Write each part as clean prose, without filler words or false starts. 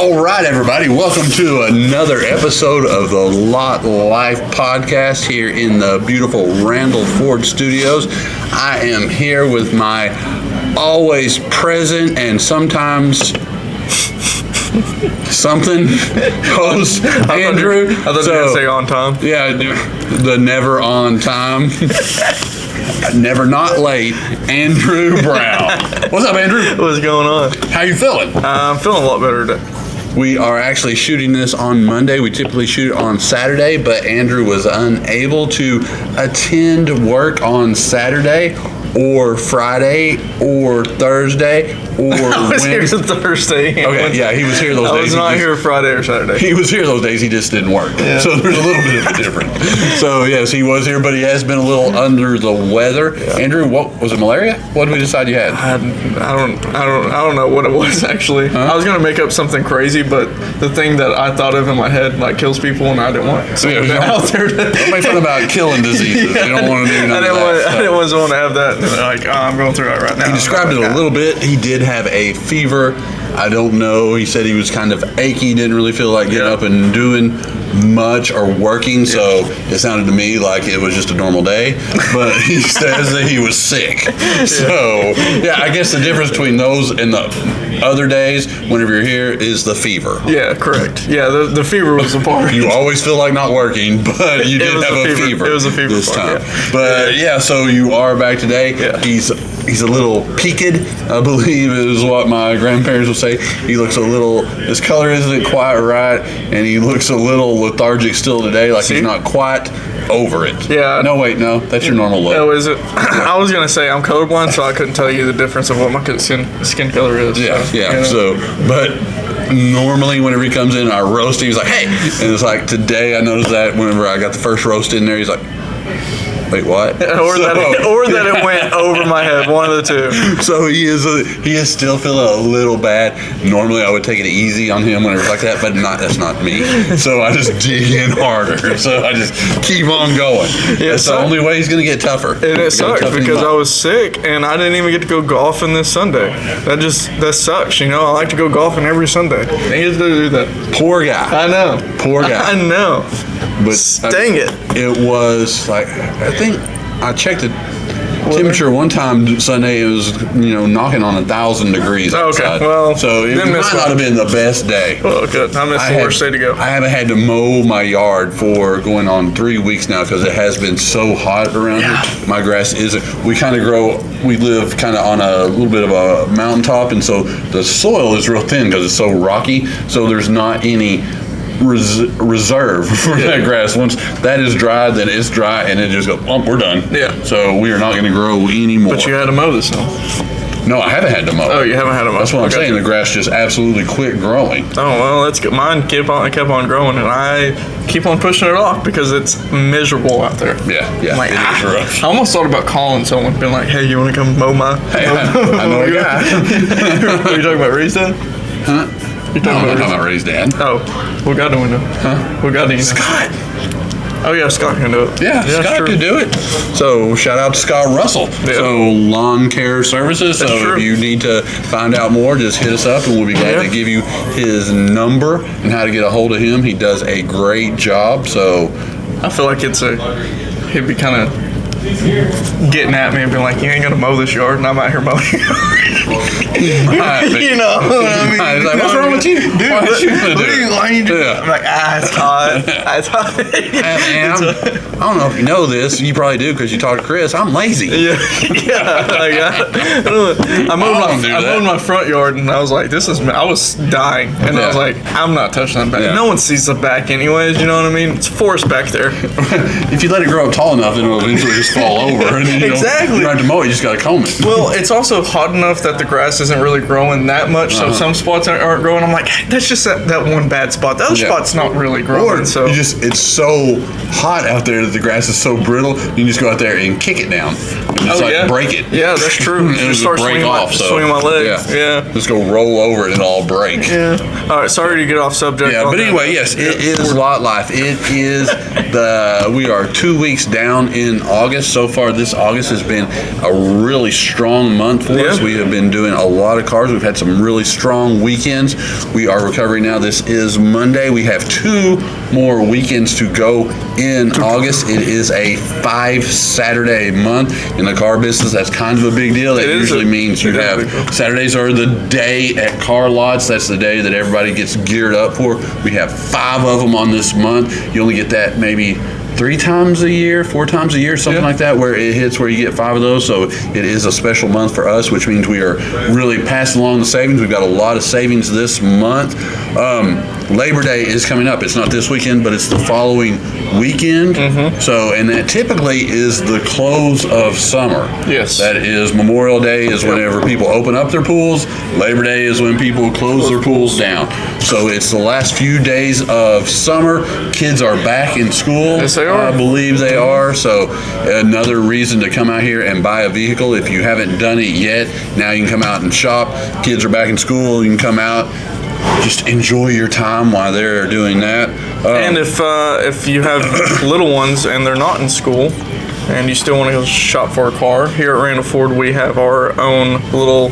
All right, everybody, welcome to another episode of the Lot Life podcast here in the beautiful Randall Ford Studios. I am here with my always present and sometimes something host, Andrew. I thought you were going to say on time. Yeah, the never on time. Never not late, Andrew Brown. What's up, Andrew? What's going on? How you feeling? I'm feeling a lot better today. We are actually shooting this on Monday. We typically shoot it on Saturday, but Andrew was unable to attend work on Saturday or Friday or Thursday or I was here Thursday. Okay, yeah, he was here those days. I was not here Friday or Saturday. He was here those days. He just didn't work. Yeah. So there's a little bit of a difference. So yes, he was here, but he has been a little under the weather. Yeah. Andrew, what was it? Malaria? What did we decide you had? I don't know what it was actually. Huh? I was gonna make up something crazy, but the thing that I thought of in my head like kills people, and I didn't want it. So yeah, out there. Don't make fun about killing diseases. Yeah, you don't want to do none of that. I didn't want to have that. Like, I'm going through it right now. He described it a little bit. He did have a fever. I don't know. He said he was kind of achy, didn't really feel like getting up and doing much or working, so it sounded to me like it was just a normal day, but he says that he was sick. So, yeah, I guess the difference between those and the other days, whenever you're here, is the fever. Yeah, correct. Yeah, the fever was the part. You always feel like not working, but you did have a fever. It was a fever this part, time. Yeah. But, yeah, so you are back today. Yeah. He's a little peaked, I believe is what my grandparents would say. He looks a little, his color isn't quite right, and he looks a little lethargic still today, like he's not quite over it. Yeah. No, wait, no, that's your normal look. Oh, is it? I was going to say I'm colorblind, so I couldn't tell you the difference of what my skin color is. Yeah, so, yeah, you know. so, but normally whenever he comes in, I roast him, he's like, hey, and it's like today I noticed that whenever I got the first roast in there, he's like, wait, what? or that it went over my head, one of the two. So he is still feeling a little bad. Normally I would take it easy on him whenever it's like that, but that's not me. So I just dig in harder. So I just keep on going. That's the only way he's going to get tougher. And it sucks because I was sick and I didn't even get to go golfing this Sunday. That sucks, you know. I like to go golfing every Sunday. I get to do that. Poor guy. I know. Poor guy. I know. But dang it. It was like, I think I checked the temperature one time Sunday. It was knocking on 1,000 degrees outside. Okay, well, so it might not have been the best day. Oh, good. I missed the worst day to go. I haven't had to mow my yard for going on 3 weeks now because it has been so hot around here. My grass isn't. We live kind of on a little bit of a mountaintop, and so the soil is real thin because it's so rocky. So there's not any reserve for that grass. Once that is dry, then it's dry, and it just goes, we're done. Yeah. So we are not going to grow anymore. But you had to mow this snow. No, I haven't had to mow. Oh, you haven't had to mow. That's what I'm saying. The grass just absolutely quit growing. Oh, well, that's good. Mine kept on growing, and I keep on pushing it off because it's miserable out there. Yeah. Like, it is rough. I almost thought about calling someone, being like, hey, you want to come mow my... Hey, I know a guy. Are you talking about Ree's dad? Huh? I'm talking about Ray's dad. Oh, what guy do we know? Huh? What guy do you know? Scott. Oh, yeah, Scott can do it. Yeah, Scott can do it. So, shout out to Scott Russell. Yeah. So, Lawn Care Services. That's true. If you need to find out more, just hit us up and we'll be glad to give you his number and how to get a hold of him. He does a great job. So, I feel like he'd be kind of getting at me and being like, you ain't gonna mow this yard, and I'm out here mowing. You know what I mean? He's like, what's wrong with you? Dude, why are you doing that? I'm like, it's hot. It's hot. I don't know if you know this. You probably do because you talk to Chris. I'm lazy. Yeah. I mowed my front yard, and I was like, I was dying. And I was like, I'm not touching that back. Yeah. No one sees the back anyways, you know what I mean? It's forest back there. If you let it grow up tall enough, then it'll eventually just fall over. And then you don't have to mow it, you just got to comb it. Well, it's also hot enough that the grass isn't really growing that much, so some spots aren't growing. I'm like, that's just that one bad spot. The other spot's not really growing. Or so it's so hot out there that the grass is so brittle, you can just go out there and kick it down. And just break it. Yeah, that's true. And it'll just break off. Swing my legs. Yeah. Just go roll over it and all break. Yeah. All right, sorry to get off subject. Yeah, but anyway, yes, it is Lot Life. It is we are 2 weeks down in August. guys. So far, this August has been a really strong month for us. We have been doing a lot of cars. We've had some really strong weekends. We are recovering now. This is Monday. We have 2 more weekends to go in August. It is a 5 Saturday month in the car business. That's kind of a big deal. That usually means you have Saturdays are the day at car lots. That's the day that everybody gets geared up for. We have 5 of them on this month. You only get that maybe 3 times a year, 4 times a year, something like that, where it hits where you get 5 of those. So it is a special month for us, which means we are really passing along the savings. We've got a lot of savings this month. Labor Day is coming up. It's not this weekend, but it's the following weekend. So, and that typically is the close of summer. Yes. That is Memorial Day is whenever people open up their pools. Labor Day is when people close their pools down. So it's the last few days of summer. Kids are back in school. Yes, they are. I believe they are. So another reason to come out here and buy a vehicle. If you haven't done it yet, now you can come out and shop. Kids are back in school. You can come out. Just enjoy your time while they're doing that. And if you have little ones and they're not in school, and you still want to go shop for a car, here at Randall Ford we have our own little,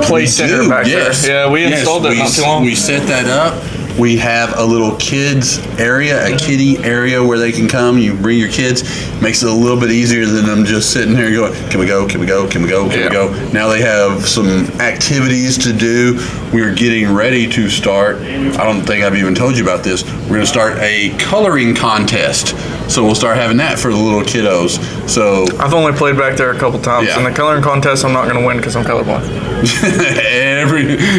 play center back there. Yeah, we installed it not too long. We set that up. We have a little kids area, a kiddie area where they can come. You bring your kids. Makes it a little bit easier than them just sitting here going, can we go, can we go, can we go, can we go. Now they have some activities to do. We're getting ready to start. I don't think I've even told you about this. We're going to start a coloring contest. So we'll start having that for the little kiddos. So I've only played back there a couple times. In the coloring contest, I'm not going to win because I'm colorblind.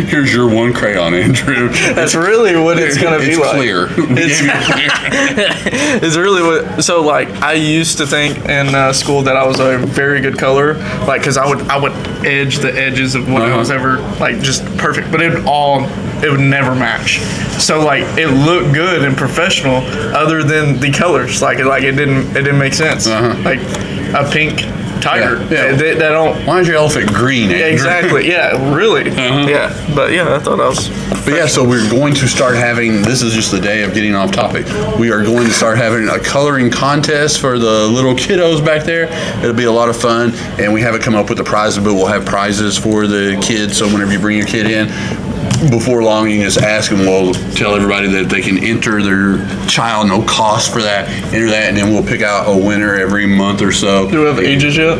Here's your one crayon, Andrew. That's really what it's going to be like. Clear. It's really what. So like I used to think in school that I was a very good colorer, like because I would edge the edges of when I was ever like just perfect, but it would never match. So like it looked good and professional, other than the colors. Like it didn't make sense. Like a pink tiger. They don't. Why is your elephant green, Andrew? Exactly. Yeah. Really. Yeah. But yeah, I thought I was. But yeah, so we're going to start having. This is just the day of getting off topic. We are going to start having a coloring contest for the little kiddos back there. It'll be a lot of fun, and we haven't come up with the prizes, but we'll have prizes for the kids. So whenever you bring your kid in, before long, you can just ask them. We'll tell everybody that they can enter their child, no cost for that. Enter that, and then we'll pick out a winner every month or so. Do we have ages yet?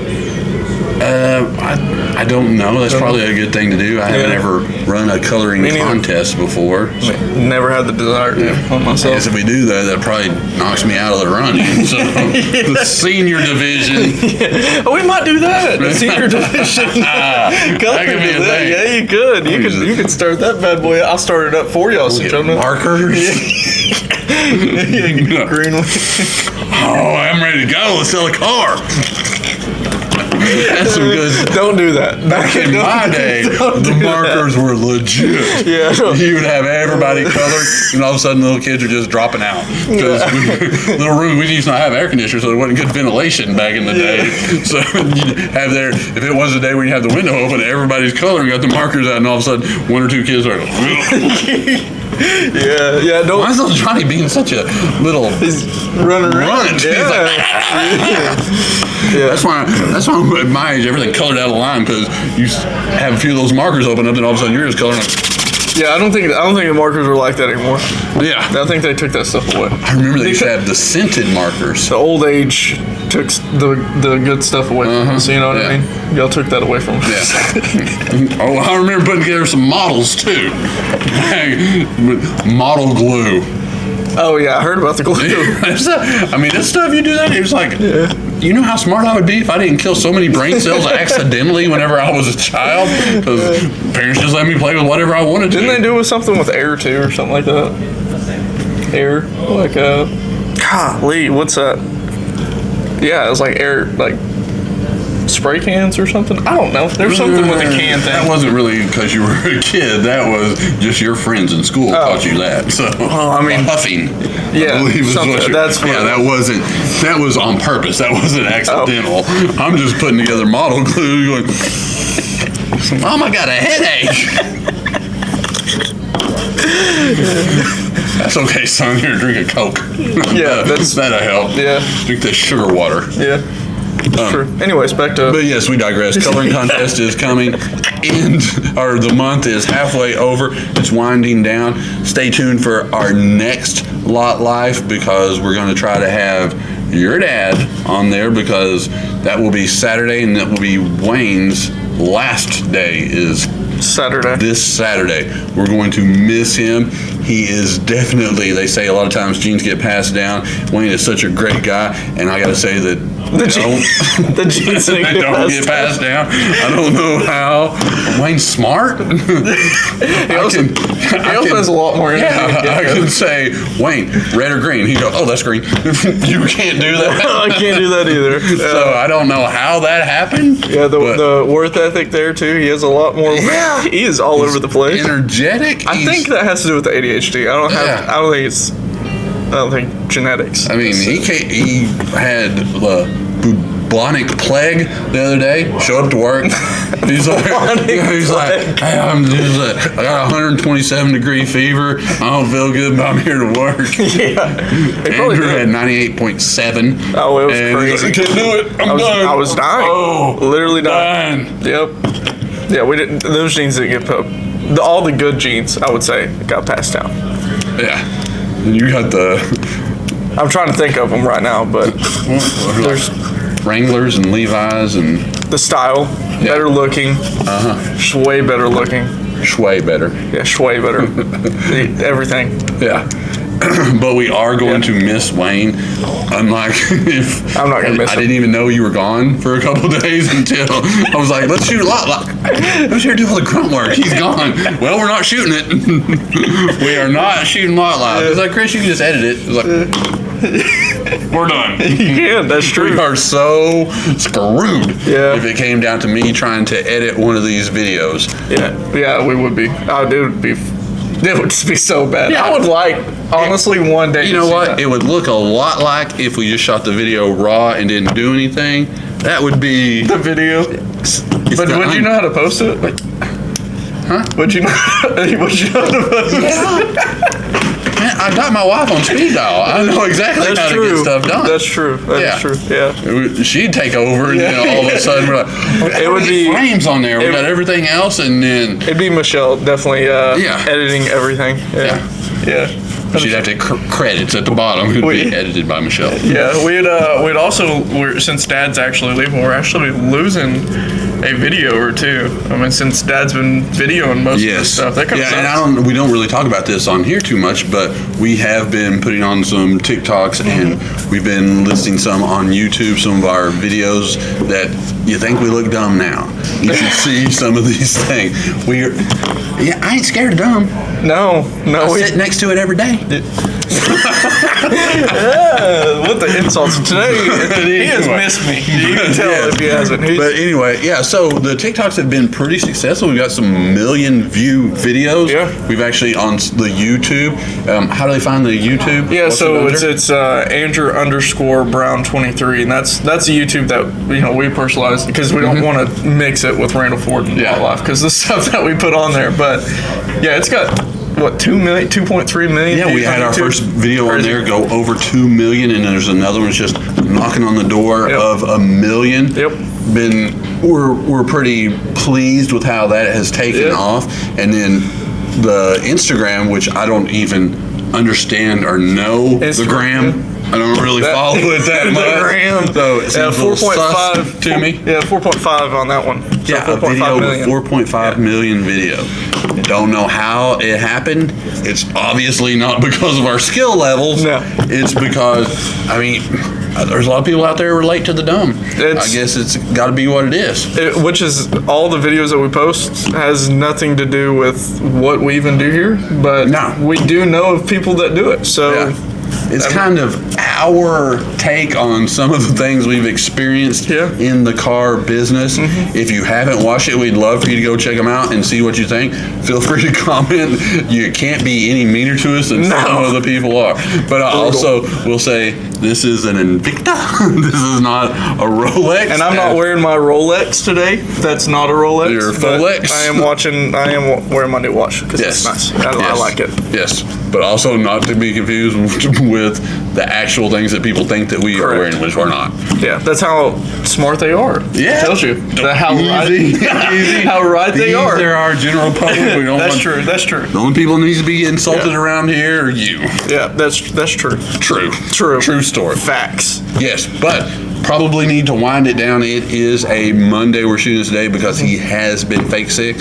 I don't know. That's probably a good thing to do. I haven't ever run a coloring contest before. So. Never had the desire to on myself. Yes, if we do that probably knocks me out of the running. So the senior division. Oh, we might do that. The senior division. That could be a thing. Yeah, you could. You could start that bad boy. I'll start it up for y'all. Markers. Green one. Oh, I'm ready to go. Let's sell a car. That's some good. Don't do that. Back in my day, the markers were legit. Yeah. You would have everybody colored, and all of a sudden, little kids are just dropping out. Because little room, we used to not have air conditioners, so there wasn't good ventilation back in the day. So you'd have there, if it was a day where you had the window open, everybody's coloring, got the markers out, and all of a sudden, 1 or 2 kids are Yeah, don't. Why is little Johnny being such a little He's running around. Yeah. That's why at my age everything colored out of line, because you have a few of those markers open up, and all of a sudden you're just coloring. Yeah, I don't think the markers are like that anymore. Yeah, I think they took that stuff away. I remember they used to have the scented markers. The old age took the good stuff away from us. You know what I mean? Y'all took that away from us. Yeah. Oh, I remember putting together some models too. Model glue. Oh yeah, I heard about the glue. I mean, this stuff you do that, it's like, you know how smart I would be if I didn't kill so many brain cells accidentally whenever I was a child? Because parents just let me play with whatever I wanted to. Didn't they do with something with air too, or something like that? Air, like golly, what's that? Yeah, it was like air, like spray cans or something. I don't know. There's something with a can thing. That wasn't really because you were a kid. That was just your friends in school taught you that. So I mean, huffing. Yeah, that was on purpose. That wasn't accidental. I'm just putting together model glue. Going, Mom, I got a headache. That's okay, son. Here, drink a Coke. Yeah, that'll help. Yeah. Drink the sugar water. Yeah. True. Anyways, back to. But yes, we digress. Coloring contest is coming, the month is halfway over. It's winding down. Stay tuned for our next Lot Life because we're going to try to have your dad on there because that will be Saturday and that will be Wayne's last day is Saturday. This Saturday. We're going to miss him. He is definitely, they say a lot of times genes get passed down. Wayne is such a great guy, and I got to say that the genes they don't get passed down. I don't know how. Wayne's smart. He also has a lot more energy. Yeah, I can say, Wayne, red or green? He goes, oh, that's green. You can't do that. I can't do that either. So I don't know how that happened. Yeah, the work ethic there too. He has a lot more. Yeah, he is all over the place. Energetic. I think that has to do with the ADHD. I don't think genetics. I mean, he had the bubonic plague the other day. Showed up to work. He's like, hey, I got a 127-degree fever. I don't feel good, but I'm here to work. Yeah, Andrew had 98.7. Oh, it was crazy. I can't do it. I'm done. I was dying. Oh, literally dying. Yep. Yeah, we didn't. Those genes didn't get put. All the good genes, I would say, got passed down. Yeah. And you got the. I'm trying to think of them right now, but there's Wranglers and Levi's and the style, better looking, way better looking, Shway better. Yeah, Shway better. Everything. Yeah. But we are going to miss Wayne. Unlike if I'm not gonna miss him. I didn't even know you were gone for a couple of days until I was like, let's shoot let's here do all the grunt work. He's gone. Well, we're not shooting it. We are not shooting Lot Live. It's like, Chris, you can just edit it. It's like we're done. You can, that's true. We are so screwed if it came down to me trying to edit one of these videos. Yeah, we would be. It would just be so bad. Yeah. I would like, honestly, one day. You know what? It would look a lot like if we just shot the video raw and didn't do anything. That would be the video. But would you know how to post it? Huh? Would you know how to post it? Yeah. Man, I got my wife on speed dial. I know exactly how to get stuff done. That's true. That's true. Yeah. She'd take over, and then all of a sudden we're like, it would be frames on there. We got everything else, and then it'd be Michelle definitely. Editing everything. Yeah. She'd have to credits at the bottom. It'd be edited by Michelle. Yeah, we'd also since Dad's actually leaving, we're actually losing a video or two. I mean, since Dad's been videoing most of the stuff, that kind of sucks. And we don't really talk about this on here too much, but we have been putting on some TikToks and we've been listing some on YouTube, some of our videos that you think we look dumb now. You should see some of these things. I ain't scared of dumb. No. I sit next to it every day. What the insults today? He has missed me. You can tell if he hasn't. But anyway, so the TikToks have been pretty successful. We've got some million-view videos. Yeah. We've actually on the YouTube. How do they find the YouTube? Yeah, so it's Andrew _Brown 23, and that's a YouTube that we personalize because we don't want to mix it with Randall Ford and Lot Life because the stuff that we put on there. But yeah, it's got 2.3 million. Yeah, we had our first video on there go over 2 million, and there's another one just knocking on the door of 1 million. We're pretty pleased with how that has taken off, and then the Instagram, which I don't even understand or know the gram. I don't really follow it that much. So it seems 4.5 to me. Yeah, 4.5 on that one. So a video with 4.5 million video. Don't know how it happened. It's obviously not because of our skill levels. No. It's because, there's a lot of people out there relate to the dumb. I guess it's got to be what it is. Which is all the videos that we post has nothing to do with what we even do here, but we do know of people that do it. So it's kind of our take on some of the things we've experienced Yeah. in the car business. If you haven't watched it, we'd love for you to go check them out and see what you think. Feel free to comment. You can't be any meaner to us than some of the people are. But I also will say this is an Invicta. This is not a Rolex. And I'm not wearing my Rolex today. That's not a Rolex. Your but Folex? I am wearing my new watch because Yes. it's nice. I like it. Yes, but also not to be confused with the actual things that people think that we are Correct. wearing, which we're not. Yeah, that's how smart they are. Yeah. It tells you how right, Easy. how right they are. They're our general public. We don't That's want, true. That's true. The only people that needs to be insulted Yeah. around here are you. Yeah, that's true. True. True. True story. Facts. Yes, but probably need to wind it down. It is a Monday we're shooting today because he has been fake sick.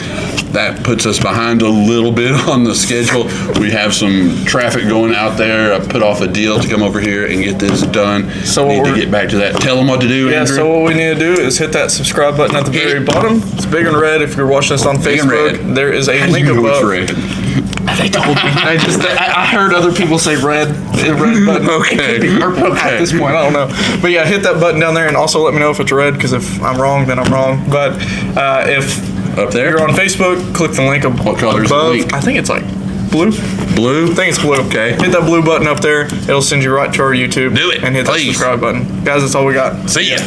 That puts us behind a little bit on the schedule. We have some traffic going out there. I put off a deal to come over here and get this done. So need to we're- get back to that. Tell them what to do, Yeah, Andrew. so what we need to do is hit that subscribe button at the very bottom. It's big and red if you're watching this on Big and Facebook. red. There is a How do link you know it's above. red? They told me. I heard other people say red button. Okay. It could be purple Okay. at this point. I don't know. But yeah, hit that button down there and also let me know if it's red because if I'm wrong, then I'm wrong. But if Up there? you're on Facebook, click the link What color is the above. link? I think it's like blue. Blue? I think it's blue. Okay. Hit that blue button up there. It'll send you right to our YouTube. Do it, And hit please. that subscribe button. Guys, that's all we got. See ya.